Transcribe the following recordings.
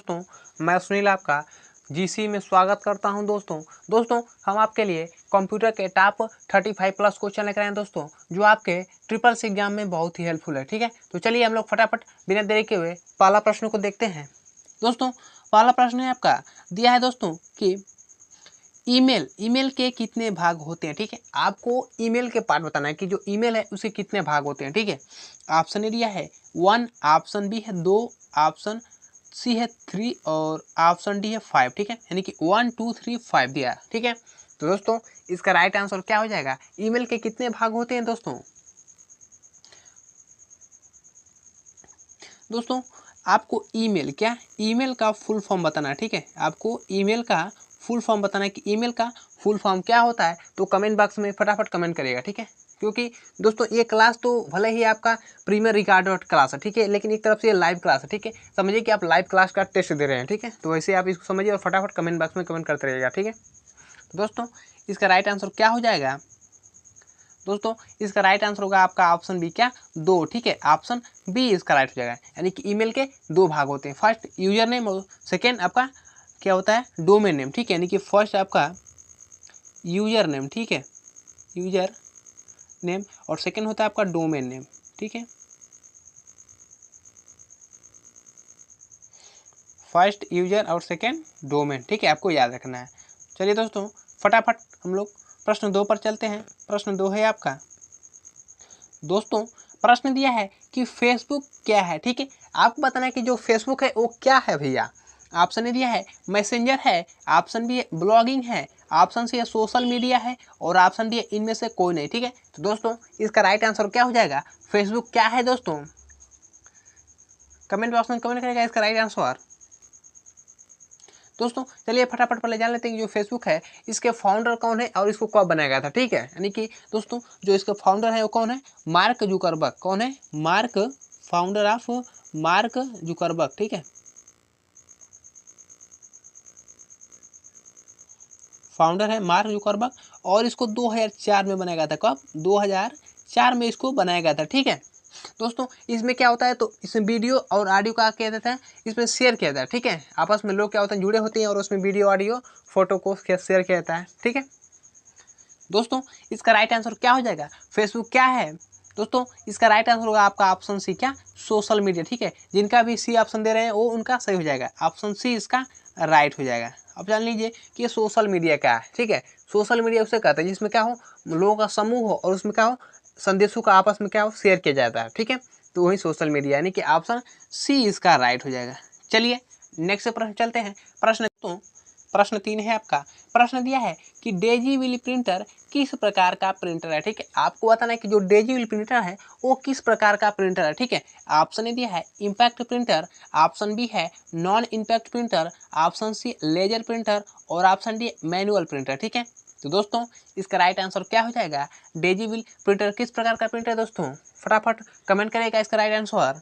दोस्तों, मैं सुनील आपका जीसी में स्वागत करता हूं। दोस्तों हम आपके लिए कंप्यूटर के टॉप 35 प्लस क्वेश्चन लेकर आए हैं दोस्तों, जो आपके ट्रिपल सी एग्जाम में बहुत ही हेल्पफुल है। ठीक है, तो चलिए हम लोग फटाफट बिना देरी के हुए पहला प्रश्न को देखते हैं। दोस्तों पहला प्रश्न है आपका दिया है दोस्तों कि ईमेल के कितने भाग होते हैं। ठीक है, आपको ईमेल के पार्ट बताना है कि जो ईमेल है उसके कितने भाग होते हैं। ठीक है, ऑप्शन ए दिया है 1, ऑप्शन बी है 2, ऑप्शन सी है 3 और ऑप्शन डी है 5। ठीक है, यानी कि 1 2 3 5 दिया। ठीक है, तो दोस्तों इसका राइट आंसर क्या हो जाएगा? ईमेल के कितने भाग होते हैं दोस्तों आपको ईमेल का फुल फॉर्म बताना है। ठीक है, आपको ईमेल का फुल फॉर्म बताना है कि ईमेल का फुल फॉर्म क्या होता है। तो कमेंट बॉक्स में फटाफट कमेंट करिएगा। ठीक है, क्योंकि दोस्तों ये क्लास तो भले ही आपका प्रीमियर रिकॉर्डेड क्लास है, ठीक है, लेकिन एक तरफ से ये लाइव क्लास है। ठीक है, समझिए कि आप लाइव क्लास का टेस्ट दे रहे हैं। ठीक है, तो वैसे आप इसको समझिए और फटाफट कमेंट बॉक्स में कमेंट करते रहिएगा। ठीक है, तो दोस्तों इसका राइट आंसर क्या हो जाएगा? दोस्तों इसका राइट आंसर होगा आपका ऑप्शन बी, क्या 2। ठीक है, ऑप्शन बी इसका राइट हो जाएगा, यानी कि ईमेल के 2 भाग होते हैं। फर्स्ट यूजर नेम और सेकेंड आपका क्या होता है? Domain name. ठीक है, यानी कि फर्स्ट आपका यूजर नेम, ठीक है, यूजर नेम और सेकेंड होता है आपका डोमेन नेम। ठीक है, फर्स्ट यूजर और सेकेंड डोमेन। ठीक है, आपको याद रखना है। चलिए दोस्तों फटाफट हम लोग प्रश्न 2 पर चलते हैं। प्रश्न 2 है आपका दोस्तों, प्रश्न दिया है कि फेसबुक क्या है। ठीक है, आपको बताना है कि जो फेसबुक है वो क्या है भैया। ऑप्शन ए दिया है मैसेंजर है, ऑप्शन बी है ब्लॉगिंग है, ऑप्शन सी है सोशल मीडिया है और ऑप्शन डी है इनमें से कोई नहीं। ठीक है, तो दोस्तों इसका राइट आंसर क्या हो जाएगा? फेसबुक क्या है दोस्तों? कमेंट बॉक्स में कमेंट करेगा इसका राइट आंसर। दोस्तों चलिए फटाफट पहले जान लेते हैं कि जो फेसबुक है इसके फाउंडर कौन है और इसको कब बनाया गया था। ठीक है, यानी कि दोस्तों जो इसके फाउंडर है वो कौन है? Mark Zuckerberg. कौन है? Founder of mark Zuckerberg. ठीक है, फाउंडर है मार्क जुकरबर्ग और इसको 2004 में बनाया गया था। कब? 2004 में इसको बनाया गया था। ठीक है दोस्तों, इसमें क्या होता है, तो इसमें वीडियो और ऑडियो का क्या देता है, इसमें शेयर किया जाता है। ठीक है, आपस में लोग क्या होते हैं, जुड़े होते हैं और उसमें वीडियो ऑडियो फोटो को शेयर किया जाता है। ठीक है दोस्तों, इसका राइट आंसर क्या हो जाएगा? फेसबुक क्या है दोस्तों? इसका राइट आंसर होगा आपका ऑप्शन सी, क्या सोशल मीडिया। ठीक है, जिनका भी सी ऑप्शन दे रहे हैं वो उनका सही हो जाएगा, ऑप्शन सी इसका राइट हो जाएगा। अब जान लीजिए कि ये सोशल मीडिया क्या है। ठीक है, सोशल मीडिया उसे कहते हैं जिसमें क्या हो, लोगों का समूह हो और उसमें क्या हो, संदेशों का आपस में क्या हो, शेयर किया जाता है। ठीक है, तो वही सोशल मीडिया, यानी कि ऑप्शन सी इसका राइट हो जाएगा। चलिए नेक्स्ट प्रश्न चलते हैं। प्रश्न 3 है आपका। प्रश्न दिया है कि डेजी व्हील प्रिंटर किस प्रकार का प्रिंटर है। ठीक है, आपको बताना है कि जो डेजी व्हील प्रिंटर है वो किस प्रकार का प्रिंटर है। ठीक है, ऑप्शन ए दिया है इम्पैक्ट प्रिंटर, ऑप्शन बी है non impact printer, option C laser printer और ऑप्शन डी मैनुअल प्रिंटर। ठीक है, तो दोस्तों इसका राइट आंसर क्या हो जाएगा? डेजी व्हील प्रिंटर किस प्रकार का प्रिंटर है दोस्तों? फटाफट कमेंट करेगा इसका राइट आंसर।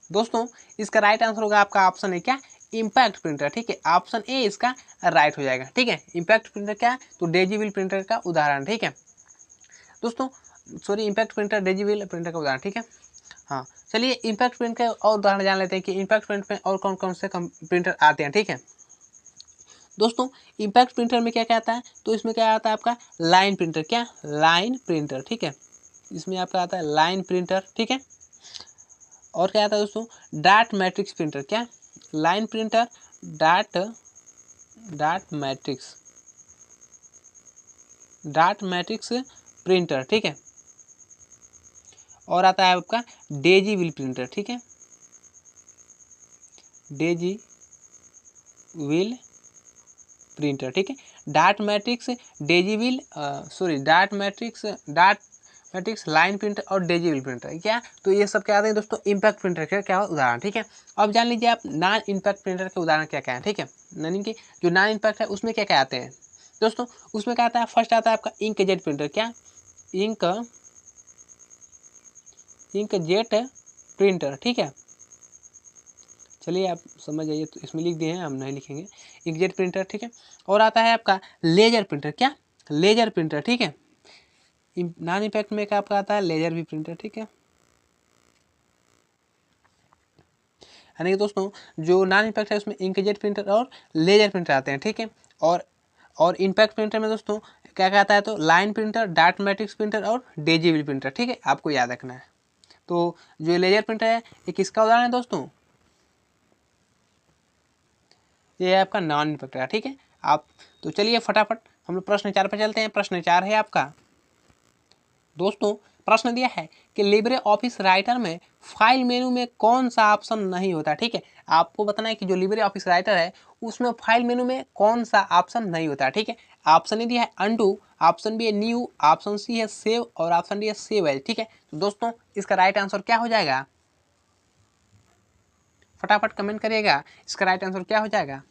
दोस्तों इसका राइट आंसर होगा आपका ऑप्शन है, क्या इम्पैक्ट प्रिंटर। ठीक है, ऑप्शन ए इसका राइट हो जाएगा। ठीक है, इम्पैक्ट प्रिंटर क्या है, तो डेजी व्हील प्रिंटर का उदाहरण। ठीक है दोस्तों, sorry impact printer Daisy wheel printer का उदाहरण। ठीक है, हाँ चलिए इम्पैक्ट प्रिंट का और उदाहरण जान लेते हैं कि इम्पैक्ट प्रिंट में और कौन कौन से प्रिंटर आते हैं। ठीक है दोस्तों, इम्पैक्ट प्रिंटर में क्या क्या आता है, तो इसमें क्या आता है आपका लाइन प्रिंटर। क्या? Line printer. ठीक है, इसमें आपका आता है लाइन प्रिंटर। ठीक है, और क्या आता है दोस्तों? Dot matrix printer. क्या? Line printer, dot matrix printer. ठीक है, और आता है आपका डेजी व्हील प्रिंटर। ठीक है, डेजी व्हील प्रिंटर। ठीक है, डाट मैट्रिक्स लाइन प्रिंटर और डेजी व्हील प्रिंटर। क्या? तो ये सब क्या आते हैं दोस्तों? इम्पैक्ट प्रिंटर के क्या उदाहरण। ठीक है, अब जान लीजिए आप नॉन इम्पैक्ट प्रिंटर के उदाहरण क्या क्या है। ठीक है, यानी कि जो नॉन इम्पैक्ट है उसमें क्या क्या आते हैं दोस्तों? उसमें क्या आता है? फर्स्ट आता है आपका इंकजेट प्रिंटर। क्या? Inkjet printer. ठीक है, चलिए आप समझ जाइए, तो इसमें लिख दिए हैं, हम नहीं लिखेंगे। इंकजेट प्रिंटर, ठीक है। और आता है आपका लेजर प्रिंटर, क्या लेजर प्रिंटर, ठीक है। नॉन इम्पैक्ट में क्या आपका आता है लेजर भी प्रिंटर, ठीक है। यानी कि दोस्तों जो नॉन इम्पैक्ट है उसमें इंकजेट प्रिंटर और लेजर प्रिंटर आते हैं, ठीक है। और इम्पैक्ट प्रिंटर में दोस्तों क्या क्या आता है, तो line printer, dart matrix printer और डेजिबल प्रिंटर, ठीक है, आपको याद रखना है। तो जो लेजर प्रिंटर है ये किसका उदाहरण है दोस्तों, ये है आपका नॉन इम्पैक्ट का, ठीक है। आप तो चलिए फटाफट हम लोग प्रश्न 4 पर चलते हैं। प्रश्न 4 है आपका दोस्तों, प्रश्न दिया है कि लिब्रे ऑफिस राइटर में फाइल मेनू में कौन सा ऑप्शन नहीं होता, ठीक है। आपको बताना है कि जो लिब्रे ऑफिस राइटर है उसमें फाइल मेनू में कौन सा ऑप्शन नहीं होता, ठीक है। ऑप्शन ए दिया है अनडू, ऑप्शन बी है न्यू, ऑप्शन सी है सेव और ऑप्शन डी है सेव एज, ठीक है। तो दोस्तों इसका राइट आंसर क्या हो जाएगा, फटाफट कमेंट करिएगा, इसका राइट आंसर क्या हो जाएगा।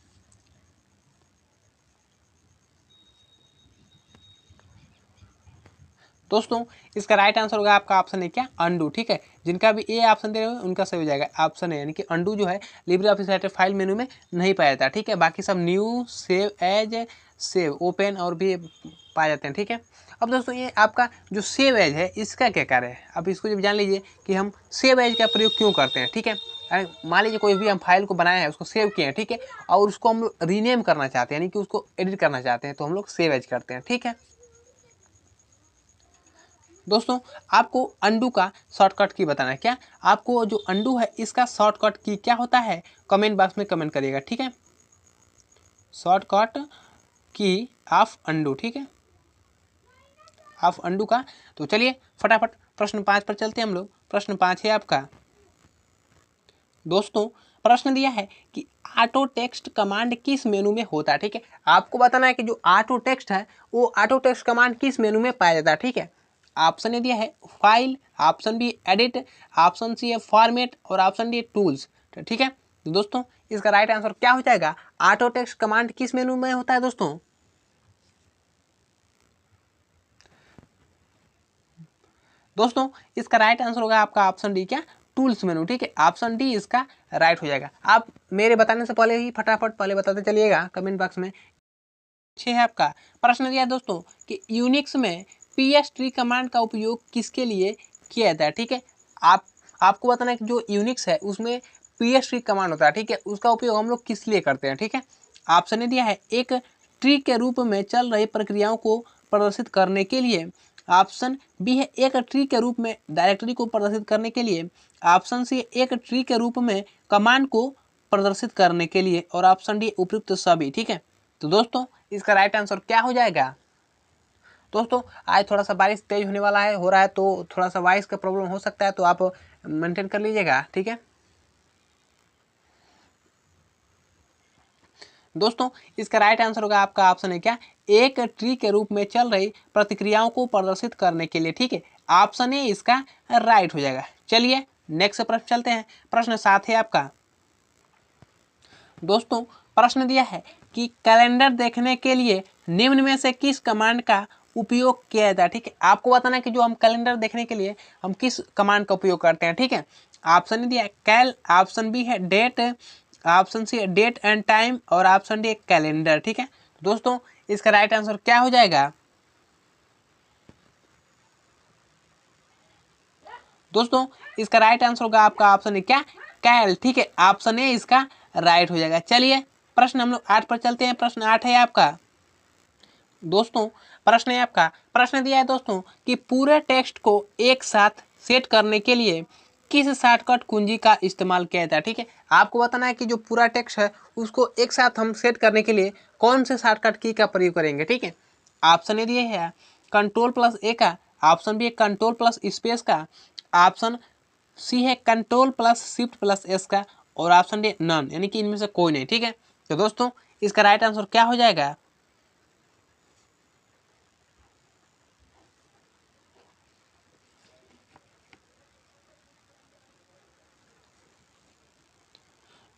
दोस्तों इसका राइट आंसर होगा आपका ऑप्शन है क्या अंडू, ठीक है। जिनका भी ए ऑप्शन दे रहे हो उनका सही हो जाएगा ऑप्शन है, यानी कि अंडू जो है LibreOffice Writer file menu में नहीं पाया जाता, ठीक है। बाकी सब new, save as, save open और भी पाए जाते हैं, ठीक है। अब दोस्तों ये आपका जो सेव एज है इसका क्या कार्य है, अब इसको जब जान लीजिए कि हम सेव एज का प्रयोग क्यों करते हैं, ठीक है। मान लीजिए कोई भी हम फाइल को बनाए हैं, उसको सेव किए हैं, ठीक है, और उसको हम रीनेम करना चाहते हैं, यानी कि उसको एडिट करना चाहते हैं, तो हम लोग सेव एज करते हैं, ठीक है। दोस्तों आपको अंडू का शॉर्टकट की बताना है, क्या आपको जो अंडू है इसका शॉर्टकट की क्या होता है, कमेंट बॉक्स में कमेंट करिएगा, ठीक है। शॉर्टकट की ऑफ अंडू, ठीक है, ऑफ अंडू का। तो चलिए फटाफट प्रश्न 5 पर चलते हैं हम लोग। प्रश्न 5 है आपका दोस्तों, प्रश्न दिया है कि ऑटो टेक्स्ट कमांड किस मेनू में होता है, ठीक है। आपको बताना है कि जो ऑटो टेक्स्ट है वो ऑटो टेक्स्ट कमांड किस मेनू में पाया जाता है, ठीक है। ऑप्शन ए दिया है file, option B edit, option C है फॉर्मेट और ऑप्शन डी टूल्स, ठीक है। तो दोस्तों इसका राइट आंसर क्या हो जाएगा, ऑटो टेक्स्ट कमांड किस मेनू में होता है दोस्तों। दोस्तों इसका राइट आंसर होगा आपका ऑप्शन डी, क्या टूल्स मेनू, ठीक है। ऑप्शन डी इसका राइट हो जाएगा। आप मेरे बताने से पहले ही फटाफट पहले बताते चलिएगा कमेंट बॉक्स में। छः है आपका प्रश्न दिया दोस्तों कि यूनिक्स में पीएस ट्री कमांड का उपयोग किसके लिए किया जाता है, ठीक है। आपको बताना है कि जो यूनिक्स है उसमें पीएस ट्री कमांड होता है, ठीक है, उसका उपयोग हम लोग किस लिए करते हैं, ठीक है। ऑप्शन ने दिया है एक ट्री के रूप में चल रही प्रक्रियाओं को प्रदर्शित करने के लिए, ऑप्शन बी है एक ट्री के रूप में डायरेक्टरी को प्रदर्शित करने के लिए, ऑप्शन सी एक ट्री के रूप में कमांड को प्रदर्शित करने के लिए और ऑप्शन डी उपयुक्त सभी, ठीक है। तो दोस्तों इसका राइट आंसर क्या हो जाएगा। दोस्तों आज थोड़ा सा बारिश तेज होने वाला है, हो रहा है, तो थोड़ा सा वॉइस का प्रॉब्लम हो सकता है, तो आप मेंटेन कर लीजिएगा, ठीक है। दोस्तों इसका राइट आंसर होगा आपका ऑप्शन है क्या एक ट्री के रूप में चल रही प्रतिक्रियाओं को प्रदर्शित करने के लिए, ठीक है। ऑप्शन ए इसका राइट हो जाएगा। चलिए नेक्स्ट प्रश्न चलते हैं। प्रश्न 7 है आपका दोस्तों, प्रश्न दिया है कि कैलेंडर देखने के लिए निम्न में से किस कमांड का उपयोग किया जाता है, ठीक है। आपको बताना है कि जो हम कैलेंडर देखने के लिए हम किस कमांड का उपयोग करते हैं, ठीक है। ऑप्शन दिया है कैल, ऑप्शन बी है डेट, ऑप्शन सी है डेट एंड टाइम और ऑप्शन डी है कैलेंडर, ठीक है। दोस्तों इसका राइट आंसर क्या हो जाएगा। दोस्तों इसका राइट आंसर होगा आपका ऑप्शन है क्या कैल, ठीक है। ऑप्शन ए इसका राइट हो जाएगा। चलिए प्रश्न हम लोग 8 पर चलते हैं। प्रश्न 8 है आपका दोस्तों, प्रश्न है आपका, प्रश्न दिया है दोस्तों कि पूरे टेक्स्ट को एक साथ सेट करने के लिए किस शॉर्टकट कुंजी का इस्तेमाल किया जाता है, ठीक है। आपको बताना है कि जो पूरा टेक्स्ट है उसको एक साथ हम सेट करने के लिए कौन से शॉर्टकट की का प्रयोग करेंगे, ठीक है। ऑप्शन ए दिए है कंट्रोल प्लस ए का, ऑप्शन बी है कंट्रोल प्लस स्पेस का, ऑप्शन सी है control plus shift plus S का और ऑप्शन डी नन, यानी कि इनमें से कोई नहीं, ठीक है। तो दोस्तों इसका राइट आंसर क्या हो जाएगा।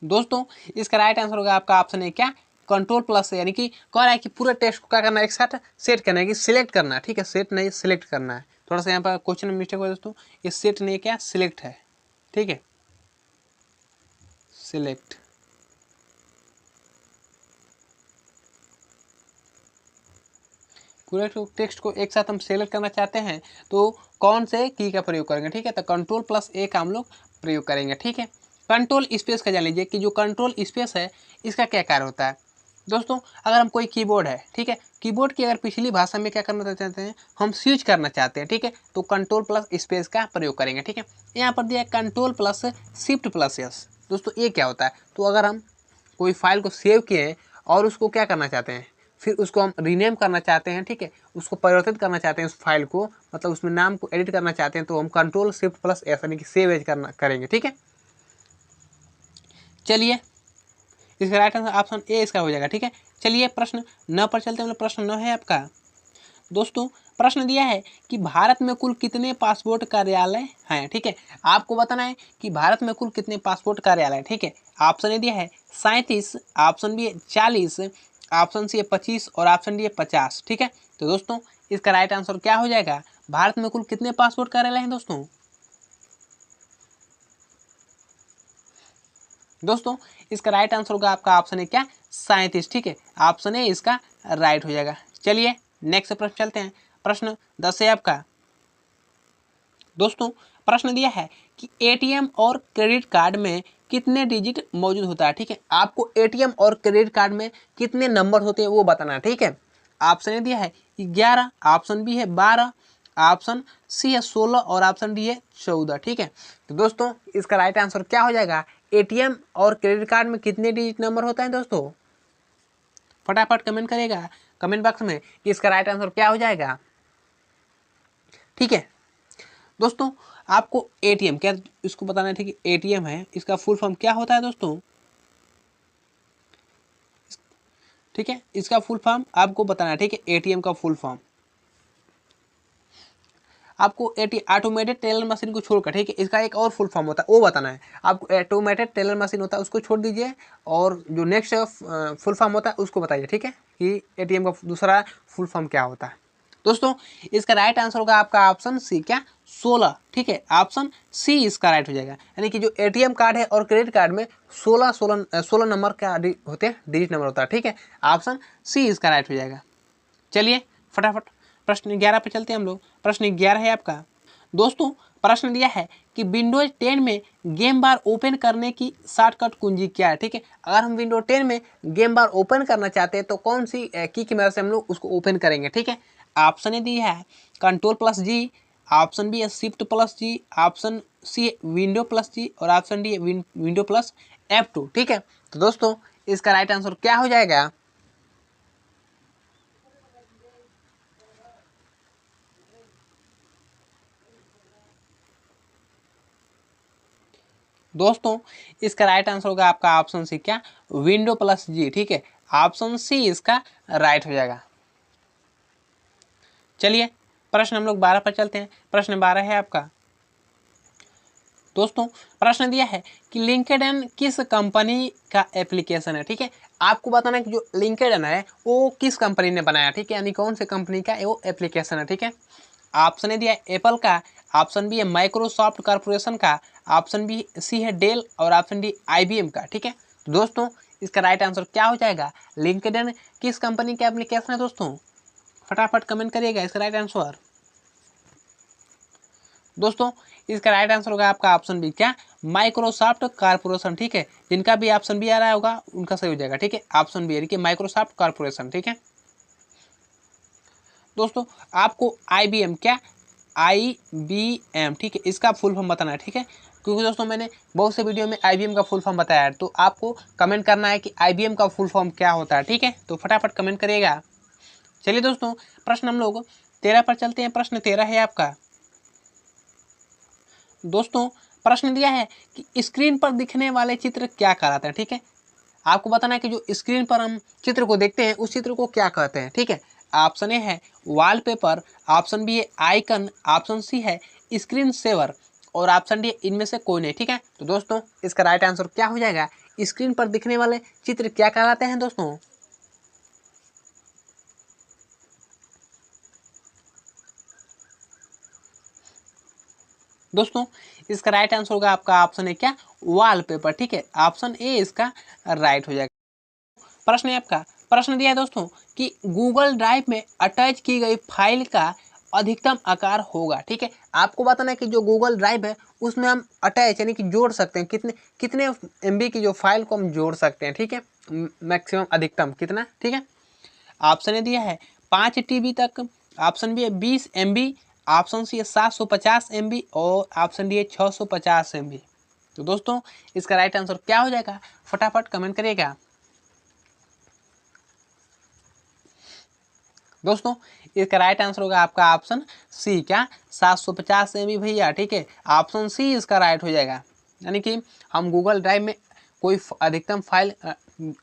दोस्तों इसका राइट आंसर होगा आपका ऑप्शन है क्या कंट्रोल प्लस, यानी कि कह रहा है कि पूरे टेक्स्ट को क्या करना है एक साथ सेट करना है, कि सिलेक्ट करना है, ठीक है। सेट नहीं सिलेक्ट करना है, थोड़ा सा यहाँ पर क्वेश्चन में मिस्टेक हुआ दोस्तों, ये सेट नहीं क्या सिलेक्ट है, ठीक है, सिलेक्ट। पूरे टेक्स्ट को एक साथ हम सेलेक्ट करना चाहते हैं तो कौन से की का प्रयोग करेंगे, ठीक है, तो कंट्रोल+A का हम लोग प्रयोग करेंगे, ठीक है। कंट्रोल स्पेस का जान लीजिए कि जो कंट्रोल स्पेस है इसका क्या कार्य होता है। दोस्तों अगर हम कोई कीबोर्ड है, ठीक है, कीबोर्ड की अगर पिछली भाषा में क्या करना चाहते हैं, हम स्विच करना चाहते हैं, ठीक है, तो कंट्रोल+स्पेस का प्रयोग करेंगे, ठीक है। यहाँ पर दिया है कंट्रोल+Shift+S। दोस्तों ये क्या होता है, तो अगर हम कोई फाइल को सेव किए हैं और उसको क्या करना चाहते हैं, फिर उसको हम रीनेम करना चाहते हैं, ठीक है, उसको परिवर्तित करना चाहते हैं उस फाइल को, मतलब उसमें नाम को एडिट करना चाहते हैं, तो हम कंट्रोल+Shift+S यानी कि सेव एज करेंगे, ठीक है। चलिए इसका राइट आंसर ऑप्शन ए इसका हो जाएगा, ठीक है। चलिए प्रश्न 9 पर चलते हैं। प्रश्न 9 है आपका। दोस्तों प्रश्न दिया है कि भारत में कुल कितने पासपोर्ट कार्यालय हैं, ठीक है। आपको बताना है कि भारत में कुल कितने पासपोर्ट कार्यालय, ठीक है। ऑप्शन ए दिया है 37, ऑप्शन बी है 40, ऑप्शन सी है 25 और ऑप्शन डी है 50, ठीक है। तो दोस्तों इसका राइट आंसर क्या हो जाएगा, भारत में कुल कितने पासपोर्ट कार्यालय हैं दोस्तों। दोस्तों इसका राइट आंसर होगा आपका ऑप्शन है क्या 37, ठीक है। ऑप्शन ए इसका राइट हो जाएगा। चलिए नेक्स्ट प्रश्न चलते हैं। प्रश्न 10 है आपका। दोस्तों प्रश्न दिया है कि एटीएम और क्रेडिट कार्ड में कितने डिजिट मौजूद होता है, ठीक है। आपको एटीएम और क्रेडिट कार्ड में कितने नंबर होते हैं वो बताना है, ठीक है। ऑप्शन ए दिया है 11, ऑप्शन बी है 12, ऑप्शन सी है 16 और ऑप्शन डी है 14, ठीक है। तो दोस्तों इसका राइट आंसर क्या हो जाएगा, एटीएम और क्रेडिट कार्ड में कितने डिजिट नंबर होता है दोस्तों। फटाफट कमेंट करेगा कमेंट बॉक्स में कि इसका राइट आंसर क्या हो जाएगा, ठीक है। दोस्तों आपको एटीएम क्या इसको बताना है, ठीक है। एटीएम है इसका फुल फॉर्म क्या होता है दोस्तों, ठीक है, इसका फुल फॉर्म आपको बताना है, ठीक है। एटीएम का फुल फॉर्म आपको ऑटोमेटेड टेलर मशीन को छोड़कर, ठीक है, इसका एक और फुल फॉर्म होता है वो बताना है आपको। ऑटोमेटेड टेलर मशीन होता है उसको छोड़ दीजिए और जो नेक्स्ट फुल फॉर्म होता है उसको बताइए, ठीक है, कि एटीएम का दूसरा फुल फॉर्म क्या होता है। दोस्तों इसका राइट आंसर होगा आपका ऑप्शन सी क्या 16, ठीक है। ऑप्शन सी इसका राइट हो जाएगा। यानी कि जो एटीएम कार्ड है और क्रेडिट कार्ड में 16 नंबर का होते हैं, डिजिट नंबर होता है, ठीक है। ऑप्शन सी इसका राइट हो जाएगा। चलिए फटाफट प्रश्न 11 पे चलते हैं हम लोग। प्रश्न 11 है आपका। दोस्तों प्रश्न दिया है कि विंडोज 10 में गेम बार ओपन करने की शॉर्टकट कुंजी क्या है, ठीक है। अगर हम विंडोज 10 में गेम बार ओपन करना चाहते हैं तो कौन सी की मदद से हम लोग उसको ओपन करेंगे, ठीक है। ऑप्शन ए दिया है कंट्रोल+G, ऑप्शन बी है Shift+G, ऑप्शन सी है Window+G और ऑप्शन डी है Window+F2, ठीक है। तो दोस्तों इसका राइट आंसर क्या हो जाएगा, दोस्तों इसका राइट आंसर होगा आपका ऑप्शन सी क्या Window+G, ठीक है। ऑप्शन सी इसका राइट हो जाएगा। चलिए प्रश्न हम लोग 12 पर चलते हैं। प्रश्न 12 है आपका। दोस्तों प्रश्न दिया है कि लिंक्डइन किस कंपनी का एप्लीकेशन है, ठीक है। आपको बताना है कि जो लिंक्डइन है वो किस कंपनी ने बनाया, ठीक है, यानी कौन से कंपनी का वो एप्लीकेशन है, ठीक है। ऑप्शन ए दिया है एप्पल का, ऑप्शन बी है माइक्रोसॉफ्ट कॉर्पोरेशन का, ऑप्शन बी सी है डेल और ऑप्शन डी IBM का, ठीक है। तो दोस्तों इसका राइट आंसर क्या हो जाएगा, लिंक्डइन किस कंपनी का एप्लीकेशन है दोस्तों। फटाफट कमेंट करिएगा इसका राइट आंसर। दोस्तों इसका राइट आंसर होगा आपका ऑप्शन बी क्या माइक्रोसॉफ्ट कॉर्पोरेशन, ठीक है। जिनका भी ऑप्शन बी आ रहा होगा उनका सही हो जाएगा, ठीक है। ऑप्शन बी यानी कि माइक्रोसॉफ्ट कॉर्पोरेशन, ठीक है। दोस्तों आपको IBM क्या IBM, ठीक है, इसका फुल फॉर्म बताना है, ठीक है। क्योंकि दोस्तों मैंने बहुत से वीडियो में IBM का फुल फॉर्म बताया है, तो आपको कमेंट करना है कि IBM का फुल फॉर्म क्या होता है, ठीक है। तो फटाफट कमेंट करिएगा। चलिए दोस्तों प्रश्न हम लोग 13 पर चलते हैं। प्रश्न 13 है आपका। दोस्तों प्रश्न दिया है कि स्क्रीन पर दिखने वाले चित्र क्या कहलाते हैं, ठीक है। आपको बताना है कि जो स्क्रीन पर हम चित्र को देखते हैं उस चित्र को क्या कहते हैं, ठीक है। ऑप्शन ए है वॉलपेपर, ऑप्शन बी है आइकन, ऑप्शन सी है स्क्रीन सेवर और ऑप्शन डी इनमें से कोई नहीं, ठीक है। तो दोस्तों इसका राइट आंसर क्या हो जाएगा, स्क्रीन पर दिखने वाले चित्र क्या कहलाते हैं दोस्तों। दोस्तों इसका राइट आंसर होगा आपका ऑप्शन है क्या वॉलपेपर, ठीक है। ऑप्शन ए इसका राइट हो जाएगा। प्रश्न है आपका, प्रश्न दिया है दोस्तों कि गूगल ड्राइव में अटैच की गई फाइल का अधिकतम आकार होगा, ठीक है। आपको बताना है कि जो गूगल ड्राइव है उसमें हम अटैच यानी कि जोड़ सकते हैं कितने कितने MB की जो फाइल को हम जोड़ सकते हैं, ठीक है। मैक्सिमम अधिकतम कितना, ठीक है। ऑप्शन ए दिया है 5 TB तक, ऑप्शन बी है 20 MB, ऑप्शन सी है 750 MB और ऑप्शन डी है 650 MB। तो दोस्तों इसका राइट आंसर क्या हो जाएगा, फटाफट कमेंट करिएगा। दोस्तों इसका राइट आंसर होगा आपका ऑप्शन सी, क्या 750 MB भैया, ठीक है। ऑप्शन सी इसका राइट हो जाएगा। यानी कि हम गूगल ड्राइव में कोई अधिकतम फाइल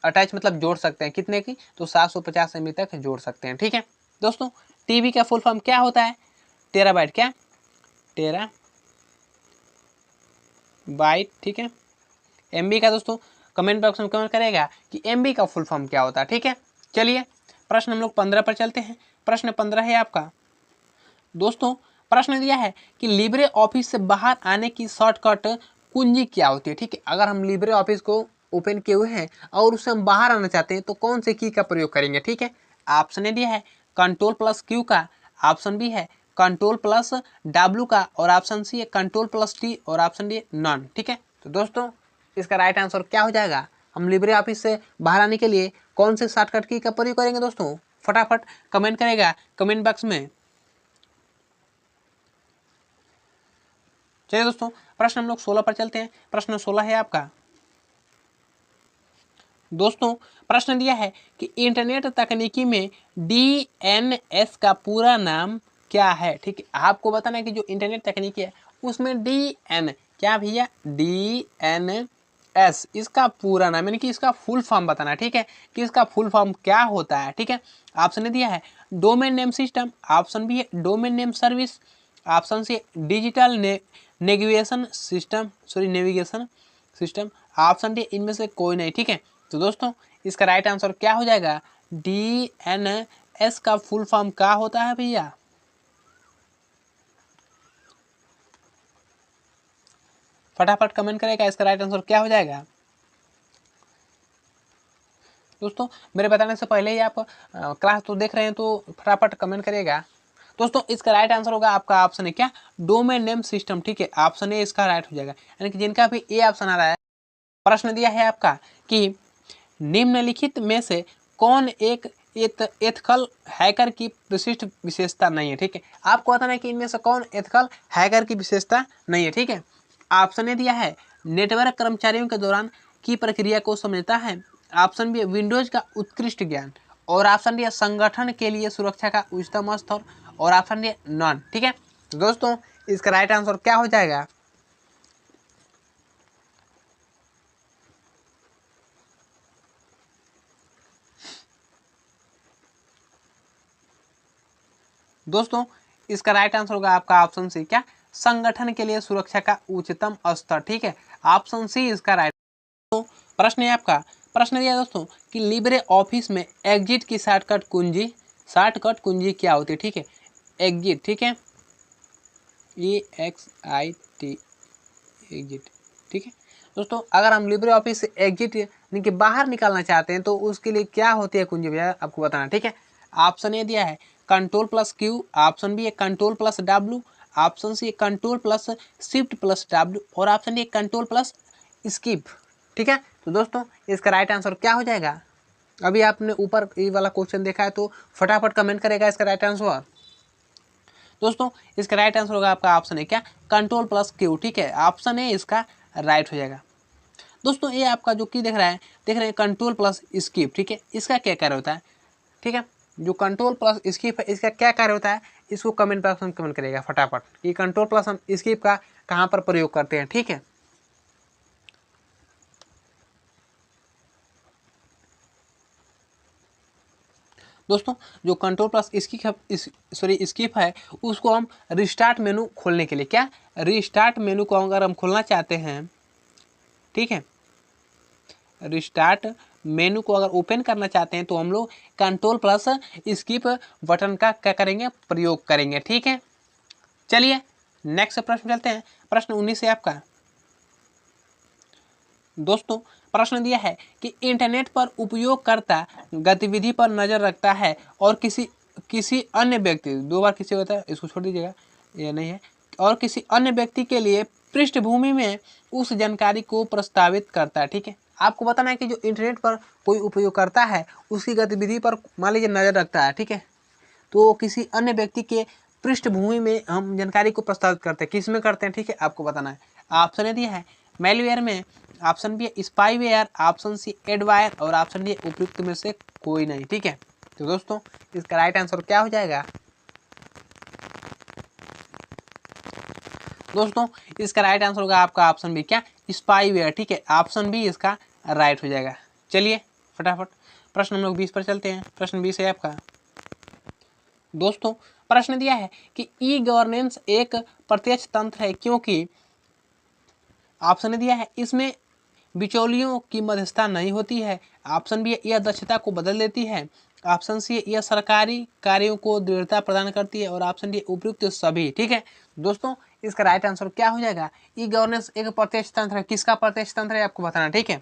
अटैच मतलब जोड़ सकते हैं कितने की, तो 750 MB तक जोड़ सकते हैं, ठीक है। दोस्तों TB का फुल फॉर्म क्या होता है, टेराबाइट, क्या टेराबाइट, ठीक है। MB का दोस्तों कमेंट बॉक्स में कमेंट करेगा कि MB का फुल फॉर्म क्या होता है, ठीक है। चलिए प्रश्न हम लोग 15 पर चलते हैं। प्रश्न 15 है आपका दोस्तों, प्रश्न दिया है कि लिब्रे ऑफिस से बाहर आने की शॉर्टकट कुंजी क्या होती है, ठीक है। अगर हम लिब्रे ऑफिस को ओपन किए हुए हैं और उससे हम बाहर आना चाहते हैं तो कौन से की का प्रयोग करेंगे, ठीक है। ऑप्शन ए दिया है Ctrl+Q का, ऑप्शन बी है Ctrl+W का और ऑप्शन सी है Ctrl+T और ऑप्शन डी नॉन, ठीक है। तो दोस्तों इसका राइट आंसर क्या हो जाएगा, हम लिब्रे ऑफिस से बाहर आने के लिए कौन से शॉर्टकट की का प्रयोग करेंगे दोस्तों, फटाफट कमेंट करेगा कमेंट बॉक्स में। चलिए दोस्तों प्रश्न हम लोग 16 पर चलते हैं। प्रश्न 16 है आपका दोस्तों, प्रश्न दिया है कि इंटरनेट तकनीकी में DNS का पूरा नाम क्या है, ठीक है। आपको बताना है कि जो इंटरनेट तकनीकी है उसमें DN क्या भैया, DNS इसका पूरा नाम यानी कि इसका फुल फॉर्म बताना है, ठीक है, कि इसका फुल फॉर्म क्या होता है, ठीक है। ऑप्शन दिया है domain name system, option B है domain name service, option C digital navigation system, option D इनमें से कोई नहीं, ठीक है। तो दोस्तों इसका राइट आंसर क्या हो जाएगा, DNS का फुल फॉर्म क्या होता है भैया, फटाफट कमेंट करेगा इसका राइट आंसर क्या हो जाएगा। दोस्तों मेरे बताने से पहले ही आप क्लास तो देख रहे हैं तो फटाफट कमेंट करिएगा। दोस्तों इसका राइट आंसर होगा आपका ऑप्शन है क्या, डोमेन नेम सिस्टम, ठीक है। ऑप्शन ए इसका राइट हो जाएगा, यानी कि जिनका भी ए ऑप्शन आ रहा है। प्रश्न दिया है आपका कि निम्नलिखित में से कौन एक एथिकल हैकर की विशिष्ट विशेषता नहीं है, ठीक है। आपको बताना है कि इनमें से कौन एथिकल हैकर की विशेषता नहीं है, ठीक है। ऑप्शन ए दिया है नेटवर्क कर्मचारियों के दौरान की प्रक्रिया को समझता है, ऑप्शन बी विंडोज का उत्कृष्ट ज्ञान और ऑप्शन डी है संगठन के लिए सुरक्षा का उच्चतम स्तर और ऑप्शन डी नॉन, ठीक है। तो दोस्तों इसका राइट आंसर क्या हो जाएगा, दोस्तों इसका राइट आंसर होगा आपका ऑप्शन सी, क्या संगठन के लिए सुरक्षा का उच्चतम स्तर, ठीक है। ऑप्शन सी इसका राइट। तो प्रश्न है आपका, प्रश्न दिया दोस्तों कि लिब्रे ऑफिस में एग्जिट की शॉर्टकट कुंजी क्या होती है, ठीक है। एग्जिट, ठीक है, EXIT एग्जिट, ठीक है। दोस्तों अगर हम लिब्रे ऑफिस से एग्जिट यानी कि बाहर निकालना चाहते हैं तो उसके लिए क्या होती है कुंजी भैया, आपको बताना, ठीक है। ऑप्शन ए दिया है Ctrl+Q, ऑप्शन बी है Ctrl+W, ऑप्शन सी Ctrl+Shift+W और ऑप्शन डी Ctrl+Escape, ठीक है। तो दोस्तों इसका राइट आंसर क्या हो जाएगा, अभी आपने ऊपर ये वाला क्वेश्चन देखा है तो फटाफट कमेंट करेगा इसका राइट आंसर। दोस्तों इसका राइट आंसर होगा आपका ऑप्शन है क्या Ctrl+Q, ठीक है। ऑप्शन ए इसका राइट हो जाएगा। दोस्तों ये आपका जो की देख रहे हैं Ctrl+Escape, ठीक है। इसका क्या कार्य होता है, ठीक है। जो Ctrl+Escape है इसका क्या कार्य होता है, इसको कमेंट बॉक्स में कमेंट करिएगा फटाफट कि Ctrl+Escape का कहाँ पर प्रयोग करते हैं, ठीक है। दोस्तों जो Ctrl+Escape है उसको हम रिस्टार्ट मेनू खोलने के लिए, क्या रिस्टार्ट मेनू को अगर हम खोलना चाहते हैं, ठीक है, रिस्टार्ट मेनू को अगर ओपन करना चाहते हैं तो हम लोग Ctrl+Escape बटन का क्या करेंगे, प्रयोग करेंगे, ठीक है। चलिए नेक्स्ट प्रश्न चलते हैं। प्रश्न 19 है आपका दोस्तों प्रश्न दिया है कि इंटरनेट पर उपयोगकर्ता गतिविधि पर नजर रखता है और किसी अन्य व्यक्ति, 2 बार किसी होता है, इसको छोड़ दीजिएगा, ये नहीं है, और किसी अन्य व्यक्ति के लिए पृष्ठभूमि में उस जानकारी को प्रस्तावित करता है। ठीक है, आपको बताना है कि जो इंटरनेट पर कोई उपयोगकर्ता है उसकी गतिविधि पर मान लीजिए नजर रखता है। ठीक है, तो किसी अन्य व्यक्ति के पृष्ठभूमि में हम जानकारी को प्रस्तावित करते हैं। किस में करते हैं, ठीक है, आपको बताना है। ऑप्शन दिया है मेलवेयर में, option B spyware, option C adware और ऑप्शन डी उपयुक्त में से कोई नहीं। ठीक है, तो दोस्तों इसका राइट आंसर क्या हो जाएगा? दोस्तों इसका राइट आंसर होगा आपका ऑप्शन बी, क्या, स्पाईवेयर। ठीक है, ऑप्शन बी इसका राइट हो जाएगा। चलिए फटाफट प्रश्न हम लोग 20 पर चलते हैं। प्रश्न 20 है आपका। दोस्तों प्रश्न दिया है कि ई गवर्नेंस एक प्रत्यक्ष तंत्र है क्योंकि, ऑप्शन दिया है इसमें बिचौलियों की मध्यस्थता नहीं होती है, ऑप्शन बी यह दक्षता को बदल देती है, ऑप्शन सी यह सरकारी कार्यों को दृढ़ता प्रदान करती है और ऑप्शन डी उपयुक्त सभी। ठीक है दोस्तों, इसका राइट आंसर क्या हो जाएगा? ई गवर्नेंस एक प्रत्यक्ष तंत्र है। किसका प्रत्यक्ष तंत्र है आपको बताना। ठीक है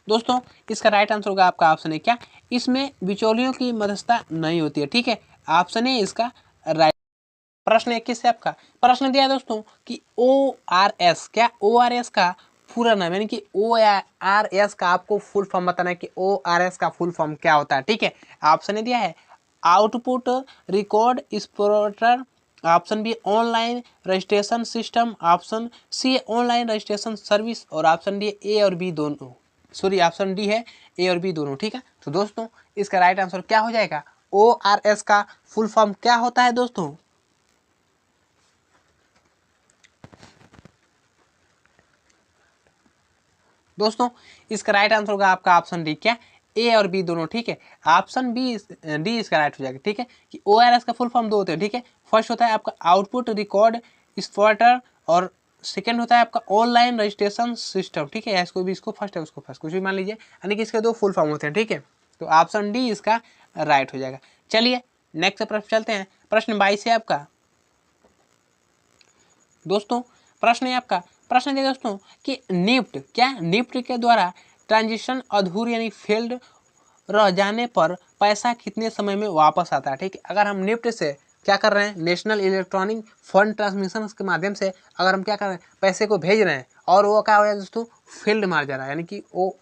दोस्तों, इसका राइट आंसर होगा आपका ऑप्शन है, क्या, इसमें बिचौलियों की मध्यस्थता नहीं होती है। ठीक है, ऑप्शन है इसका राइट। प्रश्न 21 से आपका प्रश्न दिया है दोस्तों कि ORS, क्या ORS का पूरा नाम, यानी कि ORS का आपको फुल फॉर्म बताना है कि ORS का फुल फॉर्म क्या होता है। ठीक है, ऑप्शन दिया है output record explorer, option B online registration system, option C online registration service और ऑप्शन डी ए और बी दोनों, सॉरी ऑप्शन डी है ए और बी दोनों। ठीक है, तो दोस्तों इसका राइट आंसर क्या हो जाएगा? ORS का फुल फॉर्म क्या होता है दोस्तों? दोस्तों इसका राइट आंसर होगा आपका ऑप्शन डी, क्या, ए और बी दोनों। ठीक है, ऑप्शन बी डी इसका राइट हो जाएगा। ठीक है, कि ORS का फुल फॉर्म 2 होते हैं। ठीक है, फर्स्ट होता है आपका आउटपुट रिकॉर्ड एक्सपोर्टर और सेकंड होता है आपका ऑनलाइन रजिस्ट्रेशन सिस्टम। ठीक है, इसको भी, इसको फर्स्ट है उसको फर्स्ट, कुछ भी मान लीजिए, यानी कि इसके 2 फुल फॉर्म होते हैं। ठीक है, तो ऑप्शन डी इसका राइट हो जाएगा। चलिए नेक्स्ट प्रश्न चलते हैं। प्रश्न 22 है आपका। दोस्तों प्रश्न है आपका, प्रश्न है दोस्तों कि निफ्ट, क्या, निफ्ट के द्वारा ट्रांजिशन अधूरी यानी फेल्ड रह जाने पर पैसा कितने समय में वापस आता है। ठीक है, अगर हम निफ्ट से क्या कर रहे हैं, नेशनल इलेक्ट्रॉनिक फंड ट्रांसमिशन के माध्यम से अगर हम क्या कर रहे हैं, पैसे को भेज रहे हैं और वो क्या हो जाए दोस्तों, फेल्ड मार जा रहा है, यानी कि वो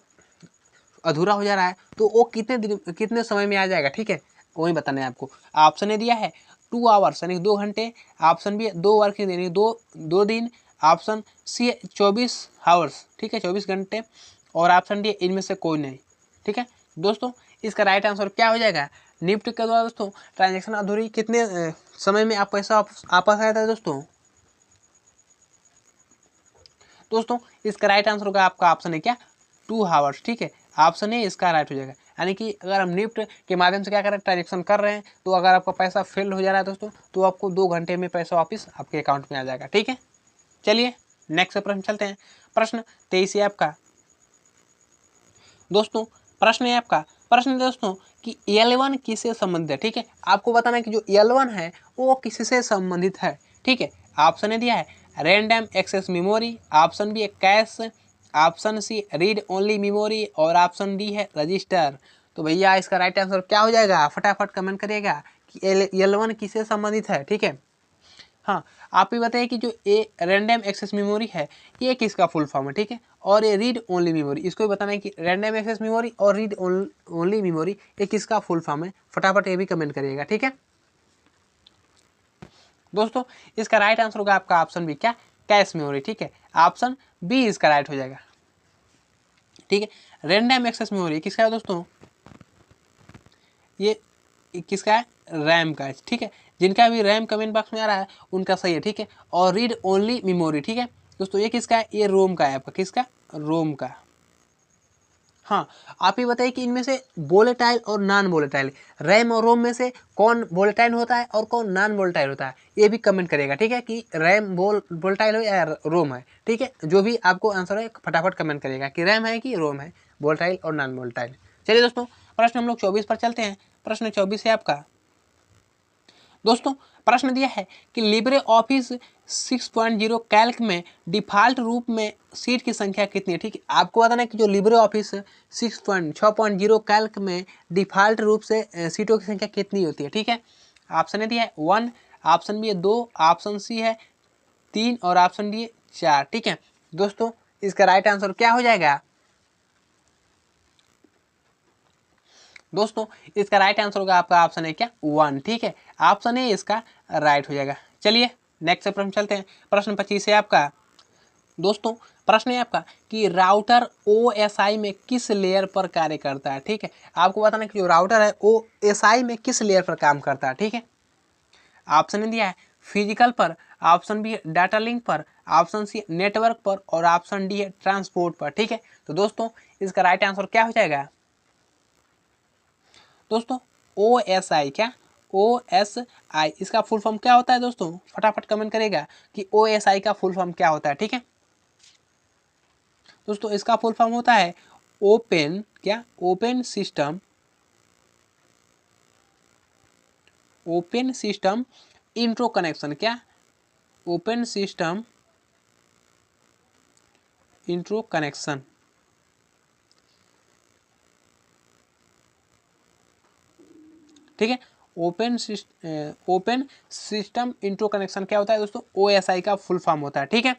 अधूरा हो जा रहा है, तो वो कितने समय में आ जाएगा। ठीक है, वही बताना है आपको। ऑप्शन ए दिया है 2 आवर्स यानी 2 घंटे, ऑप्शन बी 2 वर्क यानी 2 दिन, ऑप्शन सी 24 आवर्स, ठीक है 24 घंटे, और ऑप्शन डी इनमें से कोई नहीं। ठीक है दोस्तों, इसका राइट आंसर क्या हो जाएगा? निफ्ट के द्वारा दोस्तों ट्रांजेक्शन अधूरी कितने समय में आप पैसा वापस आया था दोस्तों इसका राइट आंसर होगा आपका ऑप्शन है, क्या, 2 आवर्स। ठीक है, ऑप्शन ए इसका राइट हो जाएगा। यानी कि अगर हम निफ्ट के माध्यम से क्या कर रहे हैं, ट्रांजेक्शन कर रहे हैं, तो अगर आपका पैसा फेल हो जा रहा है दोस्तों, तो आपको 2 घंटे में पैसा वापस आपके अकाउंट में आ जाएगा। ठीक है, चलिए नेक्स्ट प्रश्न चलते हैं। प्रश्न 23 है आपका। दोस्तों प्रश्न है आपका, प्रश्न दोस्तों कि L1 किससे संबंधित है। ठीक है, आपको बताना है कि जो L1 है वो किससे संबंधित है। ठीक है, ऑप्शन दिया है random access memory, option B है cache, option C read only memory और ऑप्शन डी है रजिस्टर। तो भैया इसका राइट आंसर क्या हो जाएगा, फटाफट कमेंट करिएगा कि L1 किससे संबंधित है। ठीक है, हाँ आप ही बताइए कि जो ए रैंडम एक्सेस मेमोरी है ये किसका फुल फॉर्म है। ठीक है, और ये रीड ओनली मेमोरी, इसको भी बताना है कि रैंडम एक्सेस मेमोरी और रीड ओनली मेमोरी ये किसका फुल फॉर्म है। फटाफट ये भी कमेंट करिएगा। ठीक है दोस्तों, इसका राइट आंसर होगा आपका ऑप्शन बी, क्या, कैश मेमोरी। ठीक है, ऑप्शन बी इसका राइट हो जाएगा। ठीक है, रैंडम एक्सेस मेमोरी किसका है दोस्तों, ये किसका है, रैम का है। ठीक है, जिनका भी रैम कमेंट बॉक्स में आ रहा है उनका सही है। ठीक है, और रीड ओनली मेमोरी, ठीक है दोस्तों, ये किसका है, ये रोम का है आपका, किसका, रोम का। हाँ आप ही बताइए कि इनमें से वोलेटाइल और नॉन वोलेटाइल, रैम और रोम में से कौन वोलेटाइल होता है और कौन नॉन वोलेटाइल होता है, ये भी कमेंट करेगा। ठीक है, कि रैम वोलेटाइल हो या रोम है। ठीक है, जो भी आपको आंसर है फटाफट कमेंट करेगा कि रैम है कि रोम है, वोलेटाइल और नॉन वोलेटाइल। चलिए दोस्तों प्रश्न हम लोग 24 पर चलते हैं। प्रश्न 24 है आपका। दोस्तों प्रश्न दिया है कि लिब्रे ऑफिस 6.0 कैल्क में डिफ़ॉल्ट रूप में सीट की संख्या कितनी है। ठीक है, आपको बताना है कि जो लिब्रे ऑफिस 6.0 कैल्क में डिफ़ॉल्ट रूप से सीटों की संख्या कितनी होती है। ठीक है, ऑप्शन ए दिया है 1, ऑप्शन बी है 2, ऑप्शन सी है 3 और ऑप्शन डी है 4। ठीक है दोस्तों, इसका राइट आंसर क्या हो जाएगा? दोस्तों इसका राइट आंसर होगा आपका ऑप्शन है क्या 1। ठीक है, ऑप्शन ए इसका राइट हो जाएगा। चलिए नेक्स्ट प्रश्न चलते हैं। प्रश्न 25 है आपका। दोस्तों प्रश्न है आपका कि राउटर OSI में किस लेयर पर कार्य करता है। ठीक है, आपको बताना कि जो राउटर है OSI में किस लेयर पर काम करता है। ठीक है, ऑप्शन दिया है फिजिकल पर, ऑप्शन बी है डाटा लिंक पर, ऑप्शन सी नेटवर्क पर और ऑप्शन डी है ट्रांसपोर्ट पर। ठीक है, तो दोस्तों इसका राइट आंसर क्या हो जाएगा? दोस्तों OSI क्या, OSI इसका फुल फॉर्म क्या होता है? दोस्तों फटाफट कमेंट करेगा कि OSI का फुल फॉर्म क्या होता है। ठीक है दोस्तों, इसका फुल फॉर्म होता है ओपन क्या, open system, open system intro connection क्या, ओपन सिस्टम इंट्रो कनेक्शन। ठीक है, ओपन सिस्टम इंट्रो कनेक्शन क्या होता है दोस्तों? OSI का फुल फॉर्म होता है। ठीक है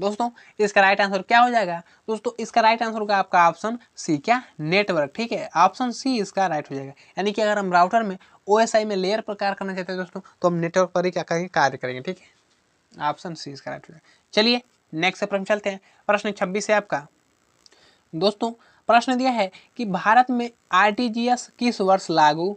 दोस्तों, इसका राइट आंसर क्या हो जाएगा? दोस्तों इसका राइट आंसर होगा आपका ऑप्शन सी क्या, नेटवर्क। ठीक है, ऑप्शन सी इसका राइट हो जाएगा। यानी कि अगर हम राउटर में OSI में लेयर पर कार्य करना चाहते हैं दोस्तों, तो हम नेटवर्क पर ही क्या करेंगे, कार्य करेंगे। ठीक है, ऑप्शन सी इसका राइट हो जाएगा। चलिए नेक्स्ट प्रश्न चलते हैं। प्रश्न 26 है आपका। दोस्तों प्रश्न दिया है कि भारत में RTGS किस वर्ष लागू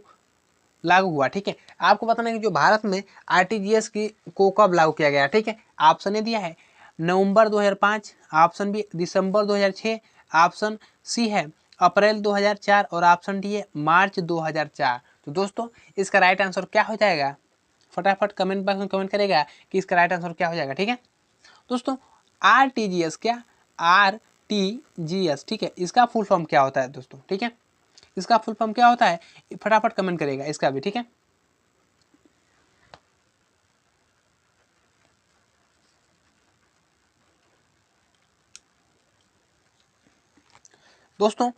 हुआ। ठीक है, आपको बताना है कि जो भारत में RTGS की को कब लागू किया गया। ठीक है, ऑप्शन ए दिया है नवंबर 2005, ऑप्शन बी दिसंबर 2006, ऑप्शन सी है अप्रैल 2004 और ऑप्शन डी है मार्च 2004। तो दोस्तों इसका राइट आंसर क्या हो जाएगा? फटाफट कमेंट बॉक्स में कमेंट करेगा कि इसका राइट आंसर क्या हो जाएगा। ठीक है दोस्तों, RTGS क्या, RTGS। ठीक है, इसका फुल फॉर्म क्या होता है दोस्तों? ठीक है, इसका फुल फॉर्म क्या होता है, फटाफट कमेंट करेगा इसका भी। ठीक है दोस्तों,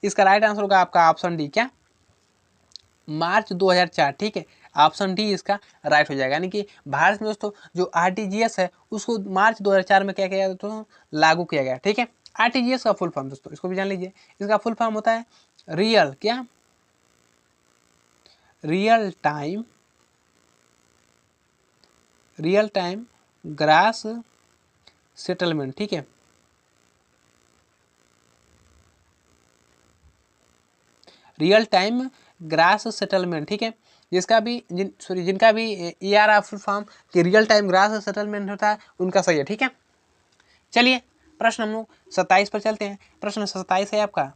इसका राइट आंसर होगा आपका ऑप्शन डी क्या, मार्च 2004। ठीक है, ऑप्शन डी इसका राइट हो जाएगा। यानी कि भारत में दोस्तों जो RTGS है उसको मार्च 2004 में क्या किया गया दोस्तों, लागू किया गया। ठीक है, RTGS का फुल फॉर्म दोस्तों इसको भी जान लीजिए, इसका फुल फॉर्म होता है रियल क्या, रियल टाइम ग्रास सेटलमेंट। ठीक है, रियल टाइम ग्रास सेटलमेंट। ठीक है, जिनका भी ER फुल फॉर्म कि रियल टाइम ग्रास सेटलमेंट होता है उनका सही है। ठीक है, चलिए प्रश्न हम लोग 27 पर चलते हैं। प्रश्न 27 है आपका।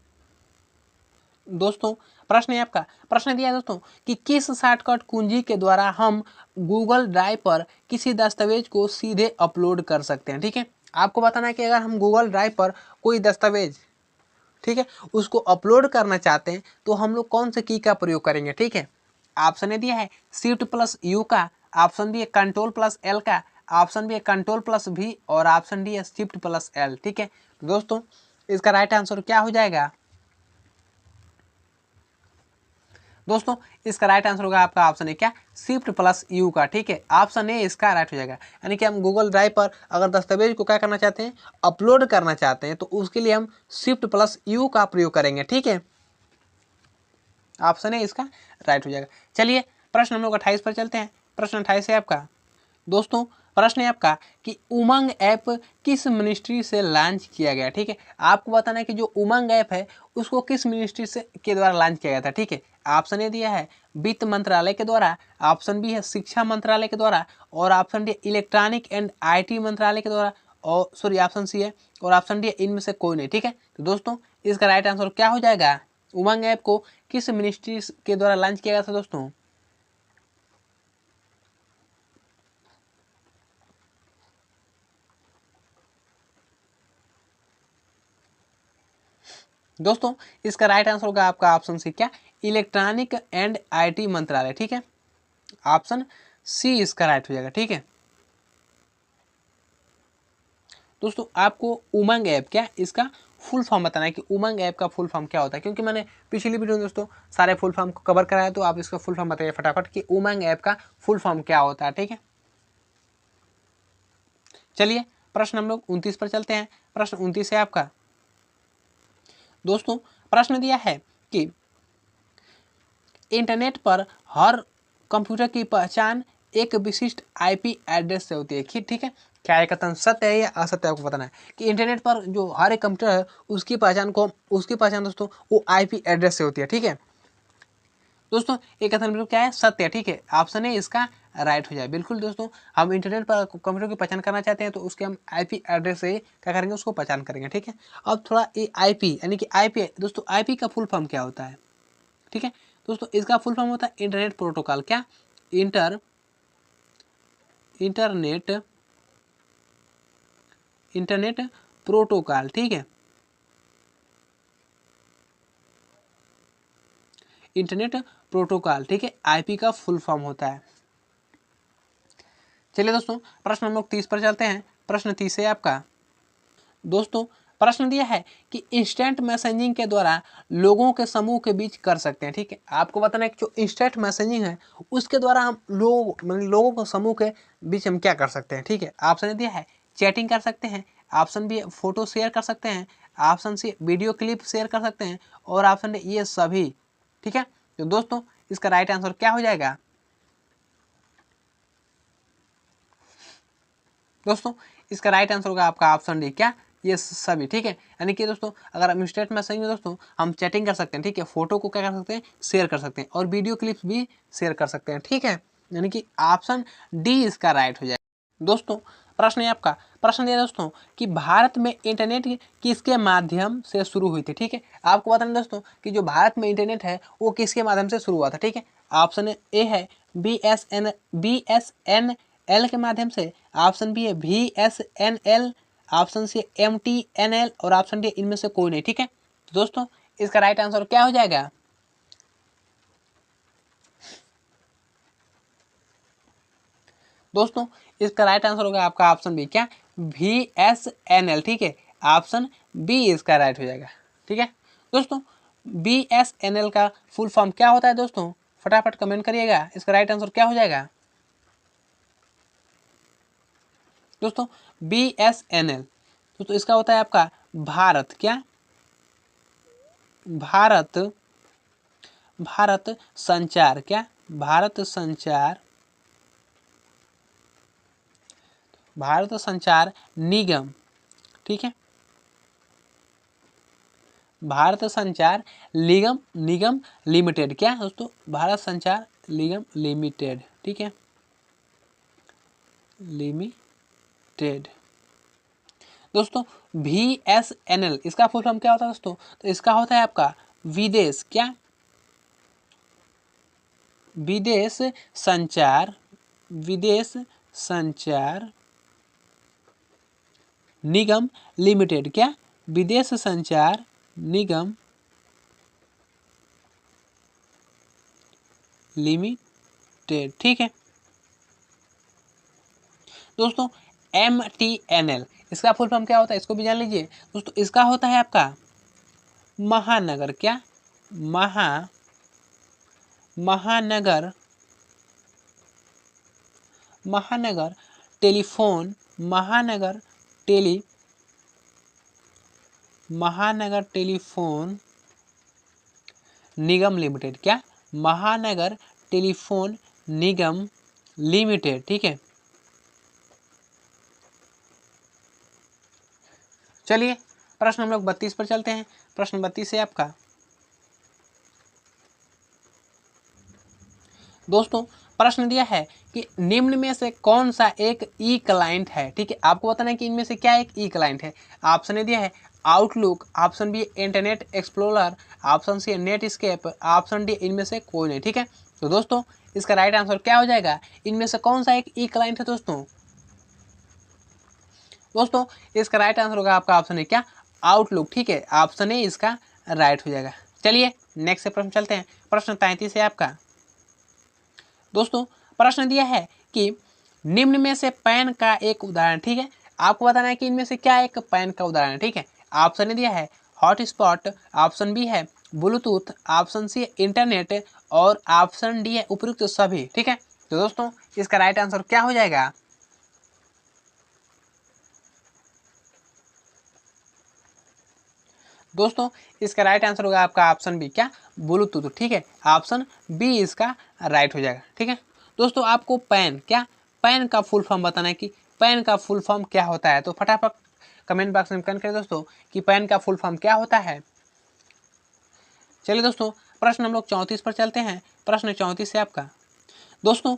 दोस्तों प्रश्न है आपका, प्रश्न दिया है दोस्तों कि किस शॉर्टकट कुंजी के द्वारा हम गूगल ड्राइव पर किसी दस्तावेज को सीधे अपलोड कर सकते हैं। ठीक है, आपको बताना है कि अगर हम गूगल ड्राइव पर कोई दस्तावेज, ठीक है, उसको अपलोड करना चाहते हैं तो हम लोग कौन से की का प्रयोग करेंगे। ठीक है, ऑप्शन ए दिया है Shift+U का, ऑप्शन बी है Ctrl+L का, ऑप्शन बी है Ctrl+V और ऑप्शन डी है Shift+L। ठीक है, तो दोस्तों इसका राइट आंसर क्या हो जाएगा? दोस्तों इसका राइट आंसर होगा आपका ऑप्शन है क्या, Shift+U का। ठीक है, ऑप्शन ए इसका राइट हो जाएगा। यानी कि हम गूगल ड्राइव पर अगर दस्तावेज को क्या करना चाहते हैं, अपलोड करना चाहते हैं, तो उसके लिए हम Shift+U का प्रयोग करेंगे। ठीक है, ऑप्शन ए इसका राइट हो जाएगा। चलिए प्रश्न हम लोग 28 पर चलते हैं। प्रश्न 28 है आपका। दोस्तों प्रश्न है आपका कि उमंग ऐप किस मिनिस्ट्री से लॉन्च किया गया। ठीक है, आपको बताना है कि जो उमंग ऐप है उसको किस मिनिस्ट्री से के द्वारा लॉन्च किया गया था। ठीक है, ऑप्शन ए दिया है वित्त मंत्रालय के द्वारा, ऑप्शन बी है शिक्षा मंत्रालय के द्वारा और option D electronic and IT मंत्रालय के द्वारा और सॉरी ऑप्शन सी है और ऑप्शन डी इनमें से कोई नहीं। ठीक है, तो दोस्तों इसका राइट आंसर क्या हो जाएगा? उमंग ऐप को किस मिनिस्ट्री के द्वारा लॉन्च किया गया था दोस्तों? दोस्तों इसका राइट आंसर होगा आपका ऑप्शन सी क्या, इलेक्ट्रॉनिक एंड आईटी मंत्रालय, ठीक है। ऑप्शन सी इसका राइट हो जाएगा, ठीक है। दोस्तों आपको उमंग ऐप क्या इसका फुल फॉर्म बताना है कि उमंग ऐप का फुल फॉर्म क्या होता है, क्योंकि मैंने पिछली वीडियो में दोस्तों सारे फुल फॉर्म को कवर कराया, तो आप इसका फुल फॉर्म बताइए फटाफट कि उमंग ऐप का फुल फॉर्म क्या होता है, ठीक है। चलिए प्रश्न हम लोग 29 पर चलते हैं। प्रश्न 29 है आपका। दोस्तों प्रश्न दिया है कि इंटरनेट पर हर कंप्यूटर की पहचान एक विशिष्ट आईपी एड्रेस से होती है, ठीक है। क्या एक कथन सत्य है या असत्य आपको बताना है कि इंटरनेट पर जो हर एक कंप्यूटर है उसकी पहचान दोस्तों वो आईपी एड्रेस से होती है, ठीक है। दोस्तों एक कथन बिल्कुल क्या है, सत्य है, ठीक है। ऑप्शन ए इसका राइट हो जाए। बिल्कुल दोस्तों, हम इंटरनेट पर कंप्यूटर की पहचान करना चाहते हैं तो उसके हम आईपी एड्रेस से क्या करेंगे, उसको पहचान करेंगे, ठीक है। अब थोड़ा ये आईपी यानी कि आईपी दोस्तों, आईपी का फुल फॉर्म क्या होता है, ठीक है। दोस्तों इसका फुल फॉर्म होता है इंटरनेट प्रोटोकॉल, क्या इंटरनेट प्रोटोकॉल, ठीक है। इंटरनेट प्रोटोकॉल, ठीक है, आईपी का फुल फॉर्म होता है। चलिए दोस्तों प्रश्न हम लोग 30 पर चलते हैं। प्रश्न 30 है आपका। दोस्तों प्रश्न दिया है कि इंस्टेंट मैसेजिंग के द्वारा लोगों के समूह के बीच कर सकते हैं, ठीक है। आपको बताना है कि जो इंस्टेंट मैसेजिंग है उसके द्वारा हम लोगों को समूह के बीच हम क्या कर सकते हैं, ठीक है। ऑप्शन दिया है चैटिंग कर सकते हैं, ऑप्शन बी फोटो शेयर कर सकते हैं, option C video clip share कर सकते हैं, और ऑप्शन डी ये सभी, ठीक है। तो दोस्तों इसका राइट आंसर क्या हो जाएगा। दोस्तों इसका राइट आंसर होगा आपका ऑप्शन डी, क्या ये सभी, ठीक है। यानी कि दोस्तों अगर हम इंस्टेंट मैसेजिंग में दोस्तों हम चैटिंग कर सकते हैं, ठीक है, फोटो को क्या कर सकते हैं, शेयर कर सकते हैं, और वीडियो क्लिप्स भी शेयर कर सकते हैं, ठीक है। यानी कि ऑप्शन डी इसका राइट हो जाएगा। दोस्तों प्रश्न है आपका। प्रश्न दिया दोस्तों कि भारत में इंटरनेट किसके माध्यम से शुरू हुई थी, ठीक है। आपको बताना दोस्तों कि जो भारत में इंटरनेट है वो किसके माध्यम से शुरू हुआ था, ठीक है। ऑप्शन ए है BSNL के माध्यम से, ऑप्शन बी है VSNL, ऑप्शन सी MTNL, और ऑप्शन डी इनमें से कोई नहीं, ठीक है। तो दोस्तों इसका राइट आंसर क्या हो जाएगा। दोस्तों इसका राइट आंसर होगा आपका ऑप्शन बी, क्या VSNL, ठीक है। ऑप्शन बी इसका राइट हो जाएगा, ठीक है। दोस्तों BSNL का फुल फॉर्म क्या होता है दोस्तों, फटाफट कमेंट करिएगा, इसका राइट आंसर क्या हो जाएगा। दोस्तों BSNL दोस्तों इसका होता है आपका भारत, क्या भारत संचार, क्या भारत संचार निगम, ठीक है। भारत संचार निगम लिमिटेड, क्या दोस्तों भारत संचार निगम लिमिटेड, ठीक है, लिमिटेड। दोस्तों VSNL इसका फुल फॉर्म क्या होता है दोस्तों, तो इसका होता है आपका विदेश, क्या विदेश संचार निगम लिमिटेड, क्या विदेश संचार निगम लिमिटेड, ठीक है। दोस्तों MTNL इसका फुल फॉर्म क्या होता है, इसको भी जान लीजिए दोस्तों। इसका होता है आपका महानगर, क्या महानगर टेलीफोन निगम लिमिटेड, क्या महानगर टेलीफोन निगम लिमिटेड, ठीक है। चलिए प्रश्न हम लोग 32 पर चलते हैं। प्रश्न 32 है आपका। दोस्तों प्रश्न दिया है कि निम्न में से कौन सा एक ई क्लाइंट है, ठीक है। आपको बताना है कि इनमें से क्या एक ई क्लाइंट है। ऑप्शन दिया है Outlook, option B Internet Explorer, option C Netscape, option D इनमें से कोई नहीं, ठीक है। तो दोस्तों इसका राइट आंसर क्या हो जाएगा, इनमें से कौन सा एक ई क्लाइंट है दोस्तों। दोस्तों इसका राइट आंसर होगा आपका ऑप्शन है, क्या आउटलुक, ठीक है। ऑप्शन ए इसका राइट हो जाएगा। चलिए नेक्स्ट से प्रश्न चलते हैं। प्रश्न 33 है आपका। दोस्तों प्रश्न दिया है कि निम्न में से पेन का एक उदाहरण, ठीक है, आपको बताना है कि इनमें से क्या एक पेन का उदाहरण है, ठीक है। ऑप्शन दिया है हॉटस्पॉट, ऑप्शन बी है ब्लूटूथ, ऑप्शन सी है इंटरनेट और ऑप्शन डी है उपयुक्त सभी, ठीक है। तो दोस्तों इसका राइट आंसर क्या हो जाएगा? दोस्तों इसका राइट आंसर होगा आपका ऑप्शन बी, क्या, ब्लूटूथ, ठीक है। ऑप्शन बी इसका राइट हो जाएगा, ठीक है। दोस्तों आपको पेन, क्या, पेन का फुल फॉर्म बताना है कि पेन का फुल फॉर्म क्या होता है। तो फटाफट कमेंट बॉक्स में कमेंट करें दोस्तों कि पेन का फुल फॉर्म क्या होता है। चलिए दोस्तों प्रश्न हम लोग 34 पर चलते हैं। प्रश्न 34 है आपका। दोस्तों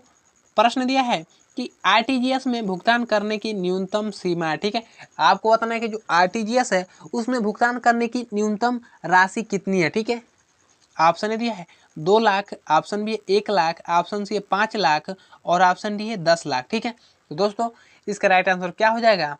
प्रश्न दिया है कि आरटीजीएस में भुगतान करने की न्यूनतम सीमा है, ठीक है। आपको बताना है कि जो आरटीजीएस है उसमें भुगतान करने की न्यूनतम राशि कितनी है, ठीक है। ऑप्शन दिया है 2 लाख, ऑप्शन बी है 1 लाख, ऑप्शन सी है 5 लाख और ऑप्शन डी है 10 लाख, ठीक है। तो दोस्तों इसका राइट आंसर क्या हो जाएगा?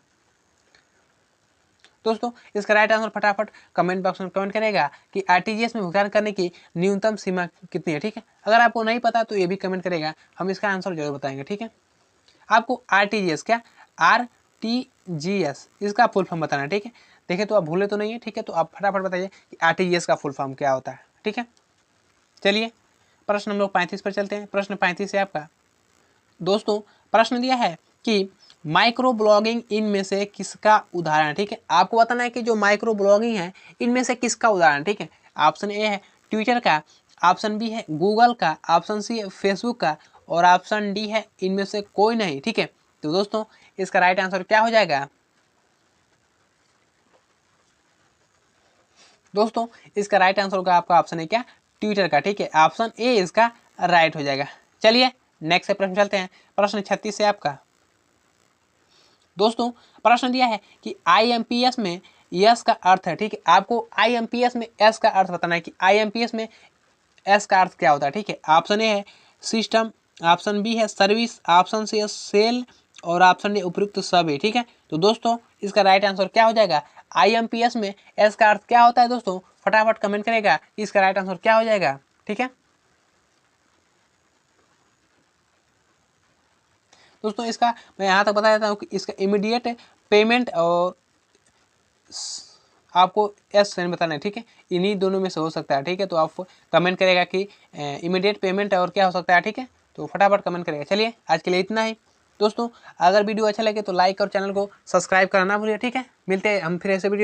दोस्तों इसका राइट आंसर फटाफट कमेंट बॉक्स में कमेंट करेगा कि आरटीजीएस में भुगतान करने की न्यूनतम सीमा कितनी है, ठीक है। अगर आपको नहीं पता तो ये भी कमेंट करेगा, हम इसका आंसर जरूर बताएंगे, ठीक है। आपको आरटीजीएस, क्या, आरटीजीएस इसका फुल फॉर्म बताना है, ठीक है। देखिए तो आप भूले तो नहीं है, ठीक है। तो आप फटाफट बताइए कि आरटीजीएस का फुल फॉर्म क्या होता है, ठीक है। चलिए प्रश्न हम लोग 35 पर चलते हैं। प्रश्न 35 है आपका। दोस्तों प्रश्न दिया है कि माइक्रो ब्लॉगिंग इनमें से किसका उदाहरण है, ठीक है। आपको बताना है कि जो माइक्रो ब्लॉगिंग है इनमें से किसका उदाहरण, ठीक है। ऑप्शन ए है ट्विटर का, ऑप्शन बी है गूगल का, ऑप्शन सी है फेसबुक का और ऑप्शन डी है इनमें से कोई नहीं, ठीक है। तो दोस्तों इसका राइट आंसर क्या हो जाएगा? दोस्तों इसका राइट आंसर होगा आपका ऑप्शन है, क्या, ट्विटर का, ठीक है। ऑप्शन ए इसका राइट हो जाएगा। चलिए नेक्स्ट से प्रश्न चलते हैं। प्रश्न 36 है आपका। दोस्तों प्रश्न दिया है कि आईएमपीएस में यस का अर्थ है, ठीक है। आपको आईएमपीएस में एस का अर्थ बताना है कि आईएमपीएस में एस का अर्थ क्या होता है, ठीक है। ऑप्शन ए है सिस्टम, ऑप्शन बी है सर्विस, ऑप्शन सी है सेल और ऑप्शन डी उपयुक्त सभी, ठीक है। तो दोस्तों इसका राइट आंसर क्या हो जाएगा? आईएमपीएस में एस का अर्थ क्या होता है दोस्तों? फटाफट कमेंट करेगा इसका राइट आंसर क्या हो जाएगा, ठीक है। दोस्तों इसका मैं यहाँ तक बता देता हूँ कि इसका इमीडिएट पेमेंट और आपको एस सेंड बताना है, ठीक है। इन्हीं दोनों में से हो सकता है, ठीक है। तो आप कमेंट करेगा कि इमीडिएट पेमेंट और क्या हो सकता है, ठीक है। तो फटाफट कमेंट करेगा। चलिए आज के लिए इतना ही दोस्तों। अगर वीडियो अच्छा लगे तो लाइक और चैनल को सब्सक्राइब करना ना भूलिए, ठीक है। मिलते हैं हम फिर ऐसे वीडियो